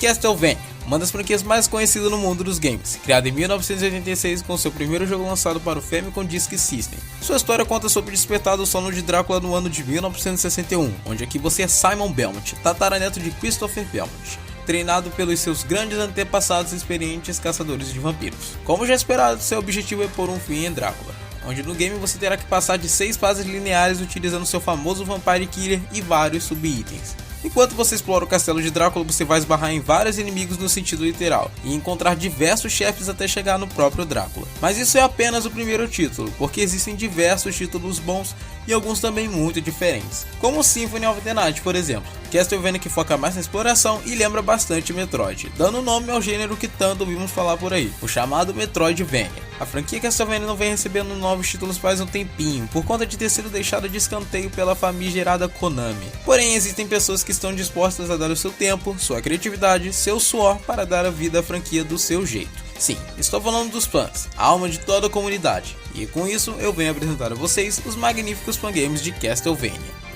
Castlevania, uma das franquias mais conhecidas no mundo dos games, criada em 1986 com seu primeiro jogo lançado para o Famicom Disk System. Sua história conta sobre o despertar do sono de Drácula no ano de 1961, onde aqui você é Simon Belmont, tataraneto de Christopher Belmont, treinado pelos seus grandes antepassados experientes caçadores de vampiros. Como já esperado, seu objetivo é pôr um fim em Drácula, onde no game você terá que passar de 6 fases lineares utilizando seu famoso Vampire Killer e vários sub-itens. Enquanto você explora o castelo de Drácula, você vai esbarrar em vários inimigos no sentido literal e encontrar diversos chefes até chegar no próprio Drácula. Mas isso é apenas o primeiro título, porque existem diversos títulos bons e alguns também muito diferentes, como Symphony of the Night, por exemplo, Castlevania que foca mais na exploração e lembra bastante Metroid, dando nome ao gênero que tanto ouvimos falar por aí, o chamado Metroidvania. A franquia Castlevania não vem recebendo novos títulos faz um tempinho, por conta de ter sido deixada de escanteio pela famigerada Konami. Porém, existem pessoas que estão dispostas a dar o seu tempo, sua criatividade, seu suor para dar a vida à franquia do seu jeito. Sim, estou falando dos fãs, a alma de toda a comunidade, e com isso eu venho apresentar a vocês os magníficos fangames de Castlevania.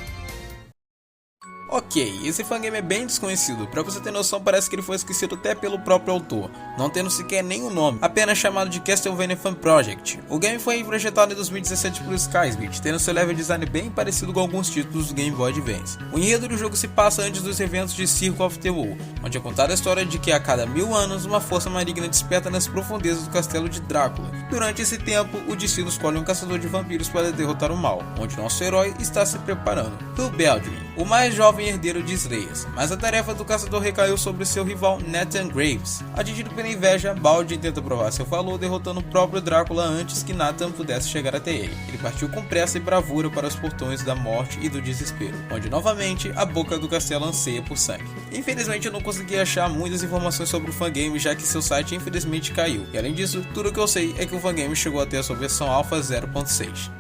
Ok, esse fangame é bem desconhecido, pra você ter noção parece que ele foi esquecido até pelo próprio autor, não tendo sequer nenhum nome, apenas chamado de Castlevania Fan Project. O game foi projetado em 2017 por Skysmith, tendo seu level design bem parecido com alguns títulos do Game Boy Advance. O enredo do jogo se passa antes dos eventos de Circle of the Moon, onde é contada a história de que a cada 1000 anos uma força maligna desperta nas profundezas do castelo de Drácula. Durante esse tempo, o destino escolhe um caçador de vampiros para derrotar o mal, onde nosso herói está se preparando. Phil Beldring, o mais jovem herdeiro de Slayers, mas a tarefa do caçador recaiu sobre seu rival Nathan Graves. Atingido pela inveja, Baldwin tenta provar seu valor derrotando o próprio Drácula antes que Nathan pudesse chegar até ele. Ele partiu com pressa e bravura para os portões da morte e do desespero, onde novamente a boca do castelo anseia por sangue. Infelizmente eu não consegui achar muitas informações sobre o fangame, já que seu site infelizmente caiu, e além disso, tudo que eu sei é que o fangame chegou a ter a sua versão Alpha 0.6.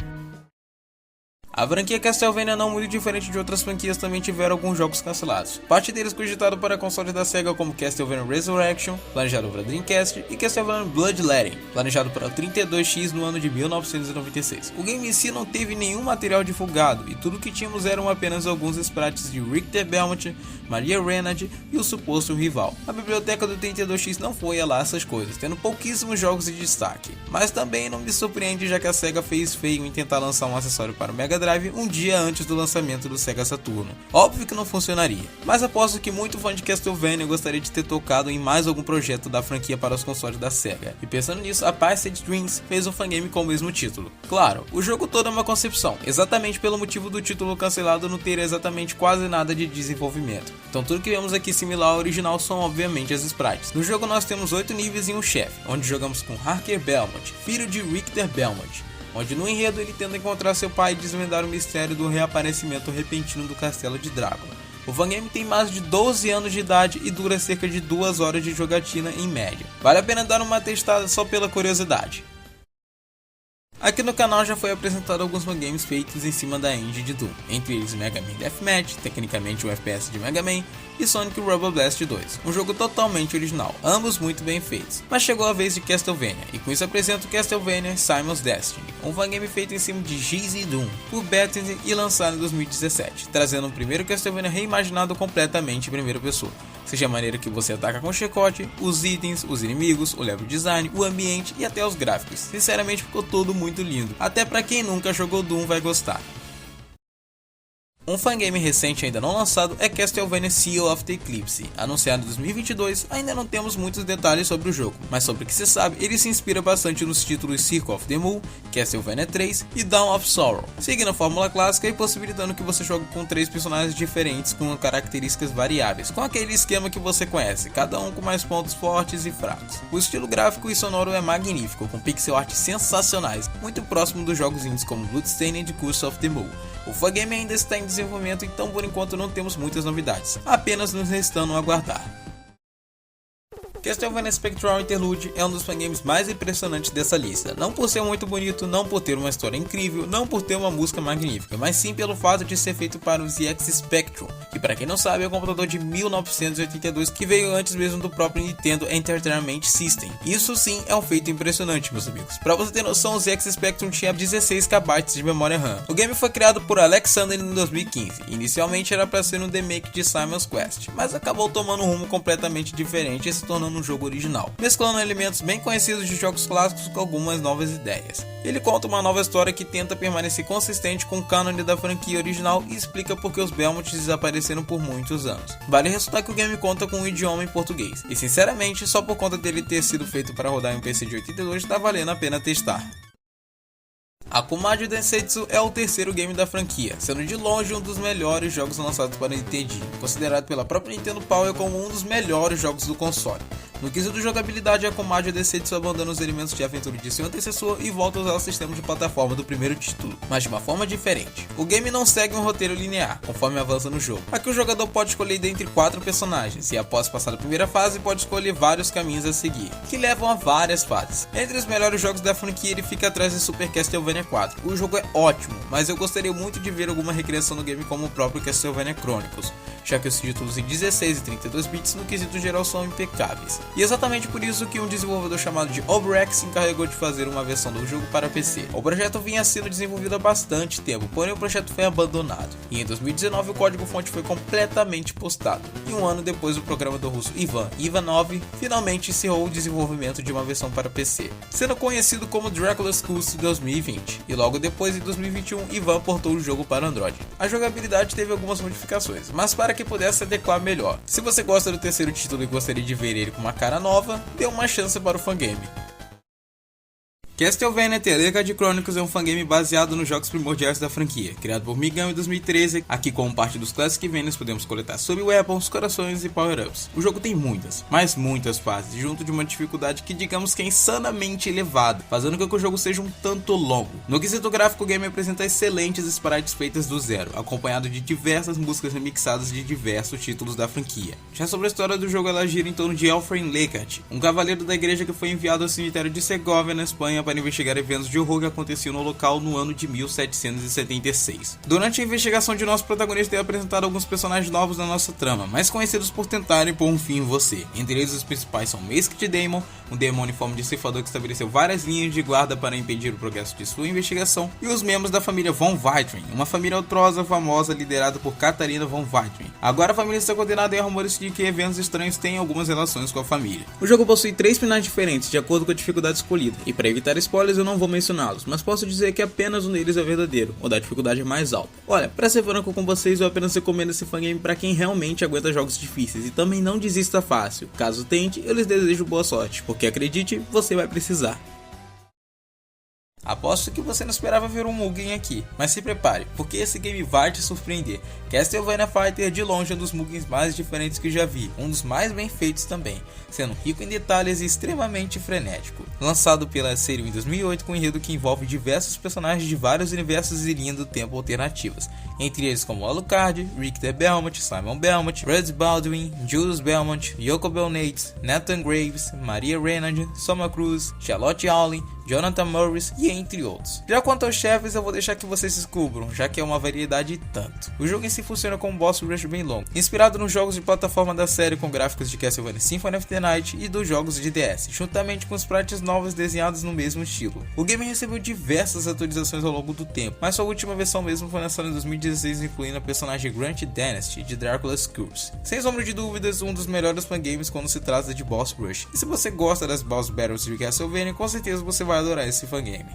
A franquia Castlevania, não muito diferente de outras franquias, também tiveram alguns jogos cancelados. Parte deles cogitado para consoles da Sega, como Castlevania Resurrection, planejado para Dreamcast, e Castlevania Bloodletting, planejado para o 32X no ano de 1996. O game em si não teve nenhum material divulgado, e tudo que tínhamos eram apenas alguns sprites de Richter Belmont, Maria Renard e o suposto rival. A biblioteca do 32X não foi lá essas coisas, tendo pouquíssimos jogos de destaque. Mas também não me surpreende, já que a Sega fez feio em tentar lançar um acessório para o Mega Drive um dia antes do lançamento do Sega Saturno. Óbvio que não funcionaria, mas aposto que muito fã de Castlevania gostaria de ter tocado em mais algum projeto da franquia para os consoles da Sega. E pensando nisso, a Passage Dreams fez um fangame com o mesmo título. Claro, o jogo todo é uma concepção, exatamente pelo motivo do título cancelado não ter exatamente quase nada de desenvolvimento. Então tudo que vemos aqui similar ao original são obviamente as sprites. No jogo nós temos 8 níveis e um chefe, onde jogamos com Harker Belmont, filho de Richter Belmont, onde no enredo ele tenta encontrar seu pai e desvendar o mistério do reaparecimento repentino do castelo de Drácula. O fangame tem mais de 12 anos de idade e dura cerca de 2 horas de jogatina em média. Vale a pena dar uma testada só pela curiosidade. Aqui no canal já foi apresentado alguns fangames feitos em cima da engine de Doom, entre eles Mega Man Deathmatch, tecnicamente um FPS de Mega Man, e Sonic Rubber Blast 2, um jogo totalmente original, ambos muito bem feitos. Mas chegou a vez de Castlevania, e com isso apresento Castlevania Simon's Destiny, um fangame feito em cima de GZ Doom, por Bethesda e lançado em 2017, trazendo um primeiro Castlevania reimaginado completamente em primeira pessoa. Seja a maneira que você ataca com o chicote, os itens, os inimigos, o level design, o ambiente e até os gráficos. Sinceramente ficou tudo muito lindo, até pra quem nunca jogou Doom vai gostar. Um fangame recente ainda não lançado é Castlevania Seal of the Eclipse, anunciado em 2022. Ainda não temos muitos detalhes sobre o jogo, mas sobre o que se sabe, ele se inspira bastante nos títulos Circle of the Moon, Castlevania 3 e Dawn of Sorrow, seguindo a fórmula clássica e possibilitando que você jogue com 3 personagens diferentes com características variáveis, com aquele esquema que você conhece, cada um com mais pontos fortes e fracos. O estilo gráfico e sonoro é magnífico, com pixel art sensacionais, muito próximo dos jogos indies como Bloodstained e Curse of the Moon. O fangame ainda está em desenvolvimento, então por enquanto não temos muitas novidades, apenas nos restando aguardar. Castlevania Spectral Interlude é um dos fangames mais impressionantes dessa lista, não por ser muito bonito, não por ter uma história incrível, não por ter uma música magnífica, mas sim pelo fato de ser feito para o ZX Spectrum, que para quem não sabe é um computador de 1982 que veio antes mesmo do próprio Nintendo Entertainment System. Isso sim é um feito impressionante, meus amigos. Para você ter noção, o ZX Spectrum tinha 16 KB de memória RAM. O game foi criado por Alexander em 2015, inicialmente era para ser um remake de Simon's Quest, mas acabou tomando um rumo completamente diferente e se tornando um jogo original, mesclando elementos bem conhecidos de jogos clássicos com algumas novas ideias. Ele conta uma nova história que tenta permanecer consistente com o cânone da franquia original e explica por que os Belmonts desapareceram por muitos anos. Vale ressaltar que o game conta com um idioma em português, e sinceramente, só por conta dele ter sido feito para rodar em um PC de 82, tá valendo a pena testar. Akumajo Densetsu é o terceiro game da franquia, sendo de longe um dos melhores jogos lançados para Nintendinho, considerado pela própria Nintendo Power como um dos melhores jogos do console. No quesito jogabilidade, Akumajo Densetsu abandona os elementos de aventura de seu antecessor e volta a usar o sistema de plataforma do primeiro título, mas de uma forma diferente. O game não segue um roteiro linear, conforme avança no jogo. Aqui o jogador pode escolher dentre 4 personagens, e após passar a primeira fase pode escolher vários caminhos a seguir, que levam a várias fases. Entre os melhores jogos da franquia ele fica atrás de Super Castlevania 4. O jogo é ótimo, mas eu gostaria muito de ver alguma recriação no game como o próprio Castlevania Chronicles, já que os títulos em 16 e 32 bits no quesito geral são impecáveis. E exatamente por isso que um desenvolvedor chamado de Obrex se encarregou de fazer uma versão do jogo para PC. O projeto vinha sendo desenvolvido há bastante tempo, porém o projeto foi abandonado. E em 2019 o código-fonte foi completamente postado. E um ano depois o programador russo Ivan Ivanov finalmente encerrou o desenvolvimento de uma versão para PC, sendo conhecido como Dracula's Curse 2020. E logo depois, em 2021, Ivan portou o jogo para Android. A jogabilidade teve algumas modificações, mas para que pudesse se adequar melhor. Se você gosta do terceiro título e gostaria de ver ele com uma cara nova, dê uma chance para o fangame. Castlevania The Legacy Chronicles é um fangame baseado nos jogos primordiais da franquia, criado por Migami em 2013. Aqui, como parte dos Classic Venias, podemos coletar sub-weapons, corações e power-ups. O jogo tem muitas, mas muitas fases, junto de uma dificuldade que digamos que é insanamente elevada, fazendo com que o jogo seja um tanto longo. No quesito gráfico, o game apresenta excelentes sprites feitas do zero, acompanhado de diversas músicas remixadas de diversos títulos da franquia. Já sobre a história do jogo, ela gira em torno de Elfrain Legat, um cavaleiro da igreja que foi enviado ao cemitério de Segovia, na Espanha, para investigar eventos de horror que aconteciam no local no ano de 1776. Durante a investigação de nosso protagonista é apresentado alguns personagens novos na nossa trama, mais conhecidos por tentarem pôr um fim em você. Entre eles, os principais são Masked Demon, um demônio em forma de ceifador que estabeleceu várias linhas de guarda para impedir o progresso de sua investigação, e os membros da família Von Weitring, uma família outrosa famosa liderada por Catarina Von Weitring. Agora a família está condenada e há rumores de que eventos estranhos têm algumas relações com a família. O jogo possui 3 finais diferentes de acordo com a dificuldade escolhida, e para evitar spoilers eu não vou mencioná-los, mas posso dizer que apenas um deles é verdadeiro, ou da dificuldade mais alta. Olha, para ser franco com vocês, eu apenas recomendo esse fangame para quem realmente aguenta jogos difíceis e também não desista fácil. Caso tente, eu lhes desejo boa sorte, porque acredite, você vai precisar. Aposto que você não esperava ver um Mugen aqui, mas se prepare, porque esse game vai te surpreender. Castlevania Fighter é de longe um dos Mugens mais diferentes que já vi, um dos mais bem feitos também, sendo rico em detalhes e extremamente frenético. Lançado pela série em 2008 com um enredo que envolve diversos personagens de vários universos e linhas do tempo alternativas, entre eles como Alucard, Richter Belmont, Simon Belmont, Red Baldwin, Julius Belmont, Yoko Belnates, Nathan Graves, Maria Reynard, Soma Cruz, Charlotte Howling, Jonathan Morris e entre outros. Já quanto aos chefes, eu vou deixar que vocês descubram, já que é uma variedade e tanto. O jogo em si funciona com um boss rush bem longo, inspirado nos jogos de plataforma da série com gráficos de Castlevania Symphony of the Night e dos jogos de DS, juntamente com sprites novos desenhados no mesmo estilo. O game recebeu diversas atualizações ao longo do tempo, mas sua última versão mesmo foi lançada em 2016, incluindo a personagem Grant Dynasty de Dracula's Curse. Sem sombra de dúvidas, um dos melhores fangames quando se trata de boss rush. E se você gosta das boss battles de Castlevania, com certeza você vai adorar esse fangame.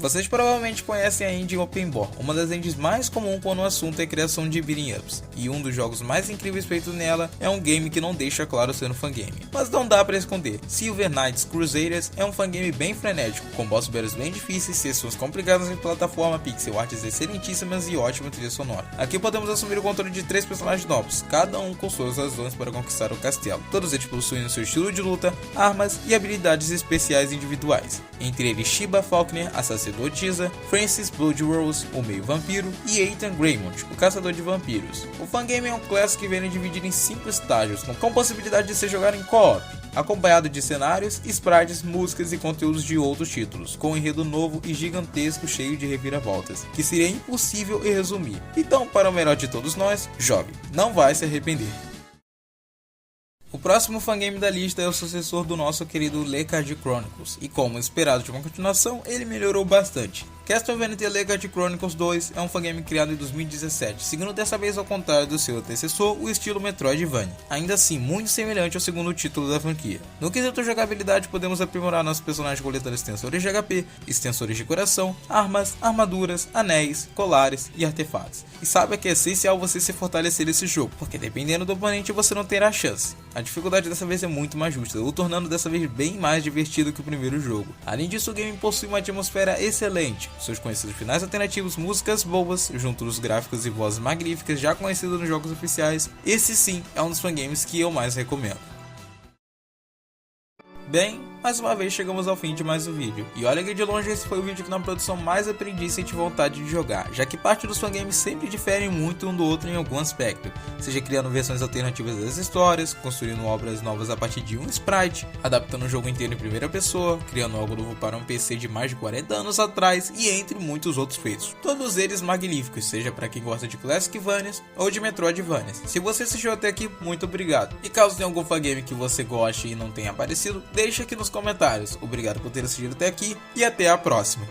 Vocês provavelmente conhecem a engine OpenBOR, uma das engines mais comuns quando o assunto é criação de beat'em ups, e um dos jogos mais incríveis feitos nela é um game que não deixa claro ser um fangame. Mas não dá pra esconder, Silver Knights Crusaders é um fangame bem frenético, com boss battles bem difíceis, sessões complicadas em plataforma, pixel arts excelentíssimas e ótima trilha sonora. Aqui podemos assumir o controle de 3 personagens novos, cada um com suas razões para conquistar o castelo. Todos eles possuem seu estilo de luta, armas e habilidades especiais individuais, entre eles Shiba Faulkner, assassino vencedor Tisa, Francis Blood Rose, o meio vampiro, e Ethan Greymouth, o caçador de vampiros. O fangame é um classic que vem dividido em 5 estágios, com possibilidade de ser jogado em co-op, acompanhado de cenários, sprites, músicas e conteúdos de outros títulos, com um enredo novo e gigantesco cheio de reviravoltas, que seria impossível resumir. Então, para o melhor de todos nós, jogue, não vai se arrepender. O próximo fangame da lista é o sucessor do nosso querido Legacy Chronicles, e como esperado de uma continuação, ele melhorou bastante. Castlevania The Legacy Chronicles 2 é um fangame criado em 2017, seguindo dessa vez ao contrário do seu antecessor, o estilo Metroidvania, ainda assim muito semelhante ao segundo título da franquia. No quesito jogabilidade, podemos aprimorar nossos personagens coletando extensores de HP, extensores de coração, armas, armaduras, anéis, colares e artefatos. E saiba que é essencial você se fortalecer nesse jogo, porque dependendo do oponente você não terá chance. A dificuldade dessa vez é muito mais justa, o tornando dessa vez bem mais divertido que o primeiro jogo. Além disso, o game possui uma atmosfera excelente, seus conhecidos finais alternativos, músicas boas, junto dos gráficos e vozes magníficas já conhecidos nos jogos oficiais. Esse sim é um dos fangames que eu mais recomendo. Bem, mais uma vez chegamos ao fim de mais um vídeo, e olha que de longe esse foi o vídeo que na produção mais aprendi e senti vontade de jogar, já que parte dos fangames sempre diferem muito um do outro em algum aspecto, seja criando versões alternativas das histórias, construindo obras novas a partir de um sprite, adaptando o jogo inteiro em primeira pessoa, criando algo novo para um PC de mais de 40 anos atrás, e entre muitos outros feitos. Todos eles magníficos, seja para quem gosta de Classicvanias ou de Metroidvanias. Se você assistiu até aqui, muito obrigado, e caso tenha algum fangame que você goste e não tenha aparecido, deixa aqui nos comentários. Obrigado por ter assistido até aqui e até a próxima.